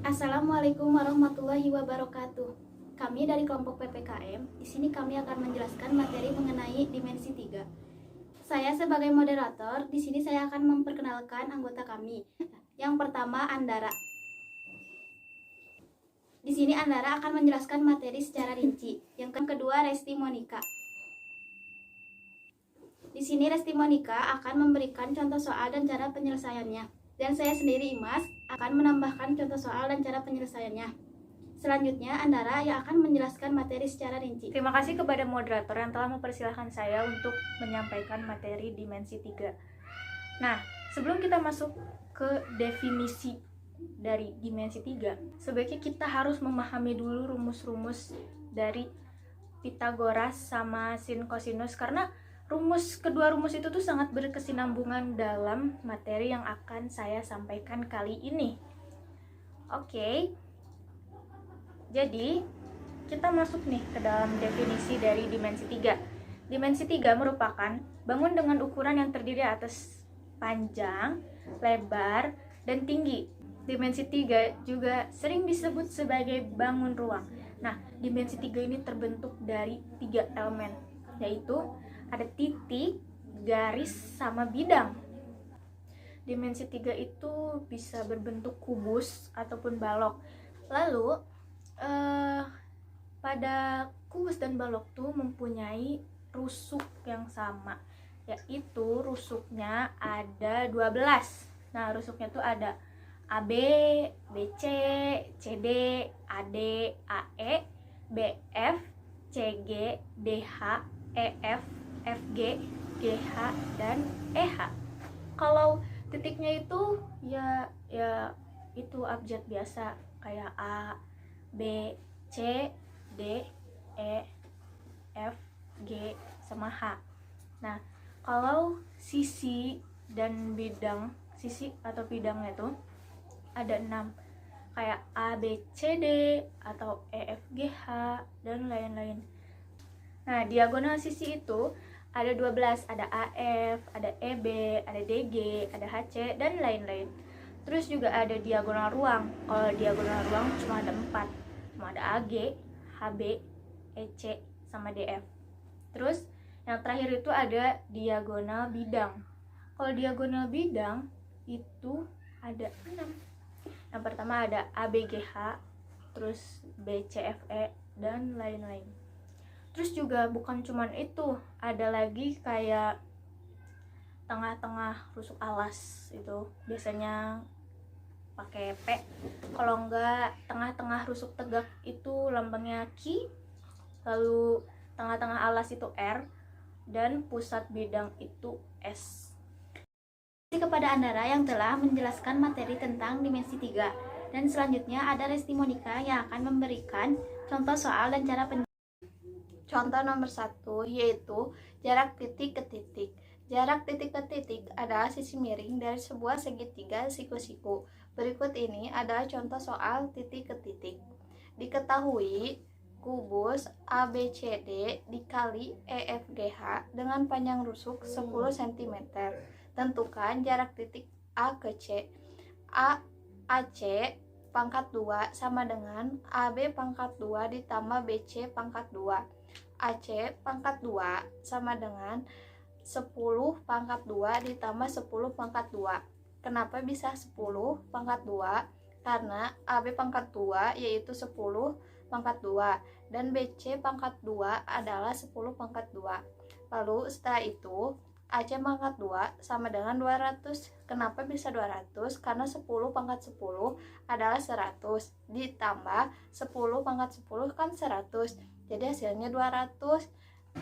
Assalamualaikum warahmatullahi wabarakatuh. Kami dari kelompok PPKM, di sini kami akan menjelaskan materi mengenai dimensi 3. Saya sebagai moderator, di sini saya akan memperkenalkan anggota kami. Yang pertama, Andara. Di sini Andara akan menjelaskan materi secara rinci. Yang kedua, Resti Monika. Di sini Resti Monika akan memberikan contoh soal dan cara penyelesaiannya. Dan saya sendiri, Imas, akan menambahkan contoh soal dan cara penyelesaiannya. Selanjutnya, Andara yang akan menjelaskan materi secara rinci. Terima kasih kepada moderator yang telah mempersilahkan saya untuk menyampaikan materi dimensi 3. Nah, sebelum kita masuk ke definisi dari dimensi 3, sebaiknya kita harus memahami dulu rumus-rumus dari Pitagoras sama sin kosinus, karena kedua rumus itu tuh sangat berkesinambungan dalam materi yang akan saya sampaikan kali ini. Oke. Jadi, kita masuk nih ke dalam definisi dari dimensi 3. Dimensi 3 merupakan bangun dengan ukuran yang terdiri atas panjang, lebar, dan tinggi. Dimensi 3 juga sering disebut sebagai bangun ruang. Nah, dimensi 3 ini terbentuk dari 3 elemen, yaitu ada titik, garis, sama bidang. Dimensi 3 itu bisa berbentuk kubus ataupun balok. Lalu, pada kubus dan balok tuh mempunyai rusuk yang sama, yaitu rusuknya ada 12. Nah, rusuknya tuh ada AB, BC, CD, AD, AE, BF, CG, DH, EF, FG, GH, dan EH. Kalau titiknya itu ya itu abjad biasa kayak A, B, C, D, E, F, G, sama H. Nah, kalau sisi dan bidang, sisi atau bidangnya itu ada 6, kayak A, B, C, D, atau E, F, G, H, dan lain-lain. Nah, diagonal sisi itu ada 12, ada AF, ada EB, ada DG, ada HC, dan lain-lain. Terus juga ada diagonal ruang. Kalau diagonal ruang cuma ada 4, cuma ada AG, HB, EC, sama DF. Terus yang terakhir itu ada diagonal bidang. Kalau diagonal bidang itu ada 6. Yang pertama ada ABGH, terus BCFE, dan lain-lain. Terus juga bukan cuman itu, ada lagi kayak tengah-tengah rusuk alas, itu biasanya pakai P. Kalau enggak, tengah-tengah rusuk tegak itu lambangnya Q, lalu tengah-tengah alas itu R, dan pusat bidang itu S. Terima kasih kepada Andara yang telah menjelaskan materi tentang dimensi 3. Dan selanjutnya ada Resti Monika yang akan memberikan contoh soal dan cara penjelasan. Contoh nomor 1 yaitu jarak titik ke titik. Jarak titik ke titik adalah sisi miring dari sebuah segitiga siku-siku. Berikut ini adalah contoh soal titik ke titik. Diketahui kubus ABCD dikali EFGH dengan panjang rusuk 10 cm. Tentukan jarak titik A ke C. AC pangkat 2 sama dengan AB pangkat 2 ditambah BC pangkat 2. AC pangkat 2 sama dengan 10 pangkat 2 ditambah 10 pangkat 2. Kenapa bisa 10 pangkat 2? Karena AB pangkat 2 yaitu 10 pangkat 2 dan BC pangkat 2 adalah 10 pangkat 2. Lalu setelah itu AC pangkat 2 sama dengan 200. Kenapa bisa 200? Karena 10 pangkat 10 adalah 100 ditambah 10 pangkat 10 kan 100. Jadi hasilnya 200.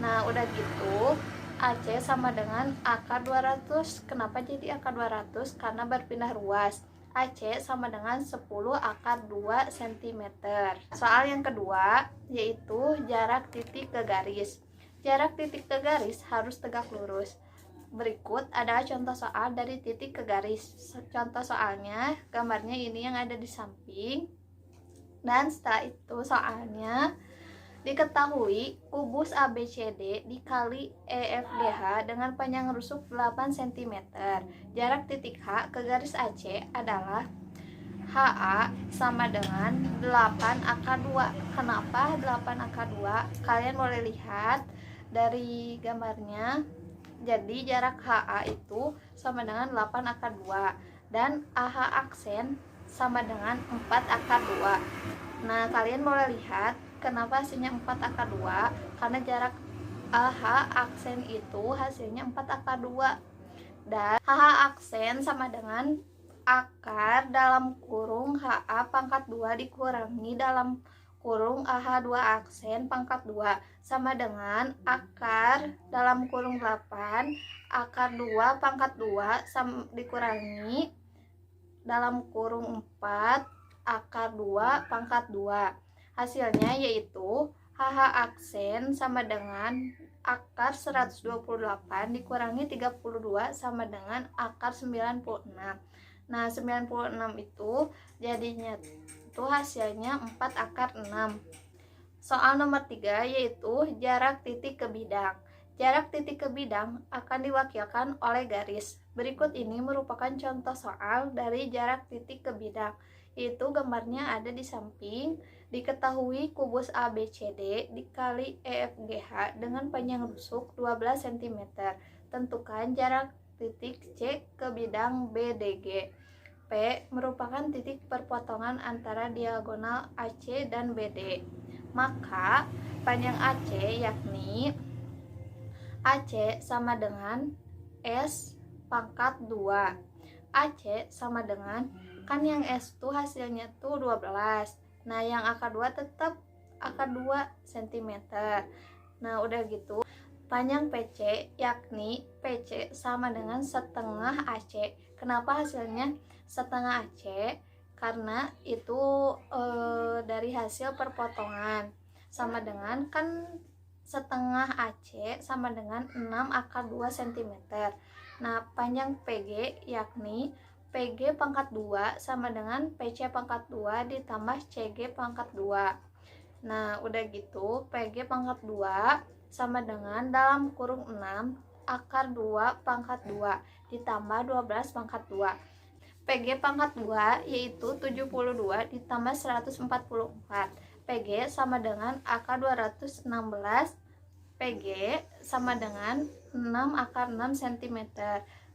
Nah, udah gitu AC sama dengan AK 200. Kenapa jadi AK 200? Karena berpindah ruas. AC sama dengan 10 akar 2 cm. Soal yang kedua yaitu jarak titik ke garis. Jarak titik ke garis harus tegak lurus. Berikut adalah contoh soal dari titik ke garis. Contoh soalnya, gambarnya ini yang ada di samping. Dan setelah itu soalnya, diketahui kubus ABCD dikali EFGH dengan panjang rusuk 8 cm. Jarak titik H ke garis AC adalah HA sama dengan 8 akar 2. Kenapa 8 akar 2? Kalian boleh lihat dari gambarnya. Jadi jarak HA itu sama dengan 8 akar 2 dan AH aksen sama dengan 4 akar 2. Nah, kalian boleh lihat kenapa hasilnya 4 akar 2? Karena jarak AH aksen itu hasilnya 4 akar 2. Dan HH aksen sama dengan akar dalam kurung HA pangkat 2 dikurangi dalam kurung AH 2 aksen pangkat 2 sama dengan akar dalam kurung 8 akar 2 pangkat 2 dikurangi dalam kurung 4 akar 2 pangkat 2. Hasilnya yaitu HH aksen sama dengan akar 128 dikurangi 32 sama dengan akar 96. Nah, 96 itu jadinya itu hasilnya 4 akar 6. Soal nomor 3 yaitu jarak titik ke bidang. Jarak titik ke bidang akan diwakilkan oleh garis. Berikut ini merupakan contoh soal dari jarak titik ke bidang. Itu gambarnya ada di samping. Diketahui kubus ABCD dikali EFGH dengan panjang rusuk 12 cm. Tentukan jarak titik C ke bidang BDG. P merupakan titik perpotongan antara diagonal AC dan BD. Maka panjang AC yakni AC sama dengan S pangkat 2. AC sama dengan, kan yang S tuh hasilnya tuh 12. Nah, yang akar 2 tetap akar 2 cm. Nah, udah gitu panjang PC yakni PC sama dengan setengah AC. Kenapa hasilnya setengah AC? Karena itu dari hasil perpotongan. Sama dengan, kan setengah AC sama dengan 6 akar 2 cm. Nah, panjang PG yakni PG pangkat 2 sama dengan PC pangkat 2 ditambah CG pangkat 2. Nah, udah gitu PG pangkat 2 sama dengan dalam kurung 6 akar 2 pangkat 2 ditambah 12 pangkat 2. PG pangkat 2 yaitu 72 ditambah 144. PG sama dengan akar 216. PG sama dengan 6 akar 6 cm.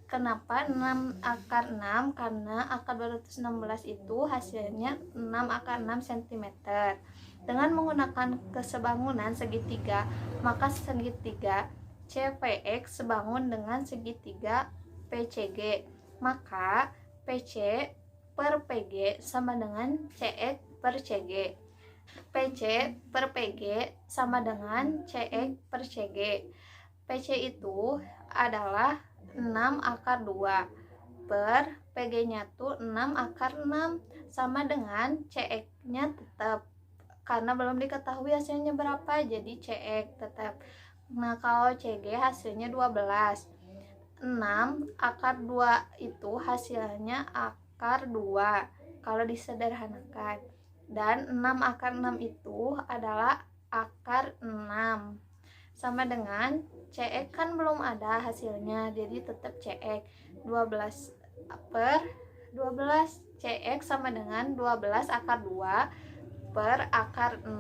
Kenapa 6 akar 6? Karena akar 216 itu hasilnya 6 akar 6 cm. Dengan menggunakan kesebangunan segitiga, maka segitiga CVX sebangun dengan segitiga PCG. Maka PC per PG sama dengan CX per CG. PC per PG sama dengan CX per CG. PC itu adalah 6 akar 2 per PG-nya tuh 6 akar 6 sama dengan CX-nya tetap. Karena belum diketahui hasilnya berapa, jadi CX tetap. Nah, kalau CG hasilnya 12. 6 akar 2 itu hasilnya akar 2 kalau disederhanakan. Dan 6 akar 6 itu adalah akar 6. Sama dengan CX kan belum ada hasilnya, jadi tetap CX. 12 per 12 CX sama dengan 12 akar 2 per akar 6.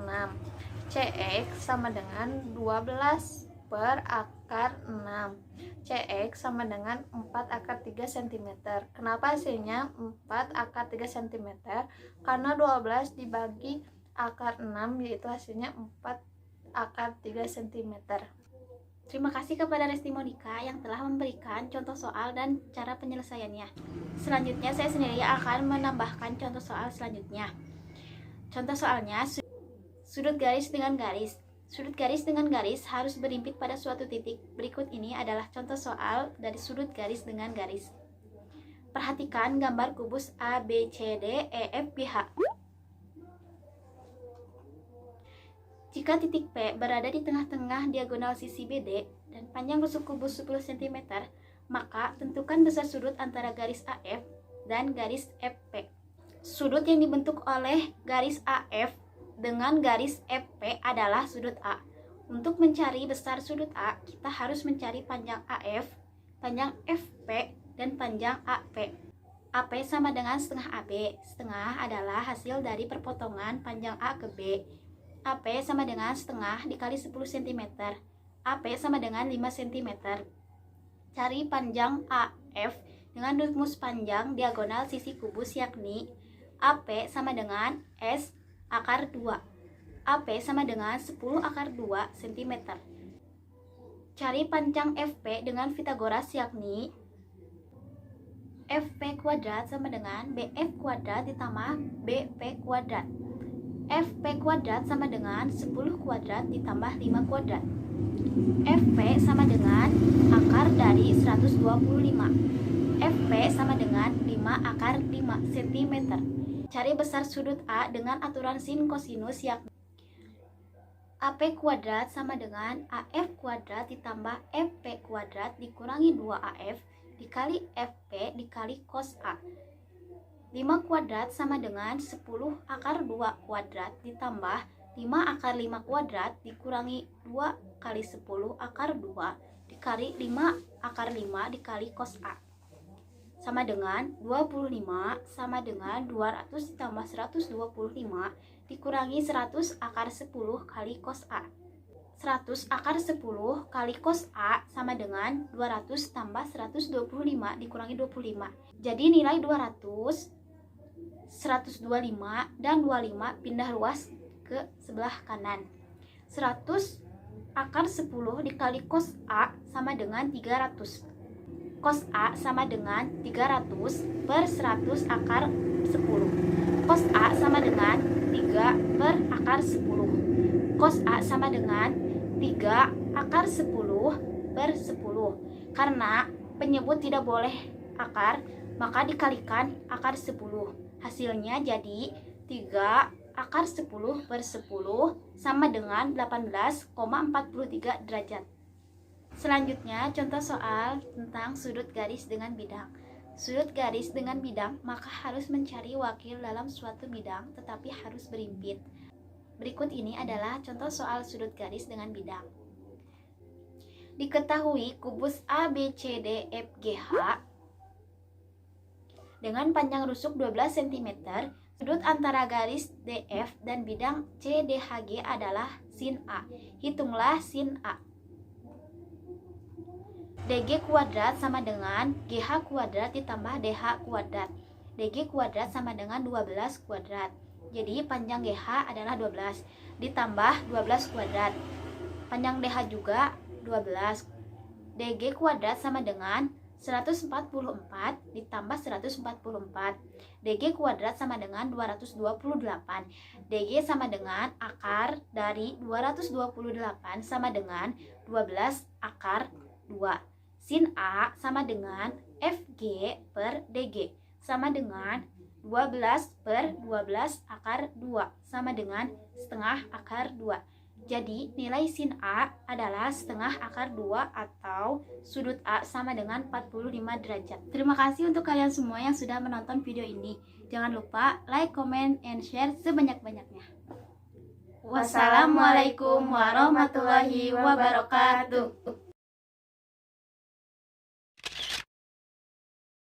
CX sama dengan 12 per akar 6. CX sama dengan 4 akar 3 cm. Kenapa hasilnya 4 akar 3 cm? Karena 12 dibagi akar 6 yaitu hasilnya 4 akar 3 cm. Terima kasih kepada Resti Monika yang telah memberikan contoh soal dan cara penyelesaiannya. Selanjutnya saya sendiri akan menambahkan contoh soal selanjutnya. Contoh soalnya, sudut garis dengan garis. Sudut garis dengan garis harus berimpit pada suatu titik. Berikut ini adalah contoh soal dari sudut garis dengan garis. Perhatikan gambar kubus A, B, C, D, E, F, G, H. Jika titik P berada di tengah-tengah diagonal sisi BD dan panjang rusuk kubus 10 cm, maka tentukan besar sudut antara garis AF dan garis FP. Sudut yang dibentuk oleh garis AF dengan garis FP adalah sudut A. Untuk mencari besar sudut A, kita harus mencari panjang AF, panjang FP, dan panjang AP. AP sama dengan setengah AB. Setengah adalah hasil dari perpotongan panjang A ke B. AP sama dengan setengah dikali 10 cm. AP sama dengan 5 cm. Cari panjang AF dengan rumus panjang diagonal sisi kubus, yakni AP sama dengan S akar 2. AP sama dengan 10 akar 2 cm. Cari panjang FP dengan Pythagoras, yakni FP kuadrat sama dengan BF kuadrat ditambah BP kuadrat. FP kuadrat sama dengan 10 kuadrat ditambah 5 kuadrat. FP sama dengan akar dari 125. FP sama dengan 5 akar 5 cm. Cari besar sudut A dengan aturan sin kosinus, yakni AP kuadrat sama dengan AF kuadrat ditambah FP kuadrat dikurangi 2AF dikali FP dikali cos A. 5 kuadrat sama dengan 10 akar 2 kuadrat ditambah 5 akar 5 kuadrat dikurangi 2 kali 10 akar 2 dikali 5 akar 5 dikali cos A. Sama dengan 25 sama dengan 200 ditambah 125 dikurangi 100 akar 10 kali cos A. 100 akar 10 kali cos A sama dengan 200 tambah 125 dikurangi 25. Jadi nilai 200, 125, dan 25 pindah luas ke sebelah kanan. 100 akar 10 dikali cos A sama dengan 300. Cos A sama dengan 300 per 100 akar 10. Cos A sama dengan 3 per akar 10. Cos A sama dengan 3 akar 10 per 10. Karena penyebut tidak boleh akar, maka dikalikan akar 10. Hasilnya jadi 3 akar 10 per 10 sama dengan 18,43 derajat. Selanjutnya, contoh soal tentang sudut garis dengan bidang. Sudut garis dengan bidang maka harus mencari wakil dalam suatu bidang, tetapi harus berimpit. Berikut ini adalah contoh soal sudut garis dengan bidang. Diketahui kubus ABCDFGH dengan panjang rusuk 12 cm, sudut antara garis DF dan bidang CDHG adalah sin A. Hitunglah sin A. DG kuadrat sama dengan GH kuadrat ditambah DH kuadrat. DG kuadrat sama dengan 12 kuadrat. Jadi panjang GH adalah 12 ditambah 12 kuadrat. Panjang DH juga 12. DG kuadrat sama dengan 144 ditambah 144. DG kuadrat sama dengan 228. DG sama dengan akar dari 228 sama dengan 12 akar 2. Sin A sama dengan FG per DG sama dengan 12 per 12 akar 2 sama dengan setengah akar 2. Jadi nilai sin A adalah setengah akar 2 atau sudut A sama dengan 45 derajat. Terima kasih untuk kalian semua yang sudah menonton video ini. Jangan lupa like, comment, and share sebanyak-banyaknya. Wassalamualaikum warahmatullahi wabarakatuh.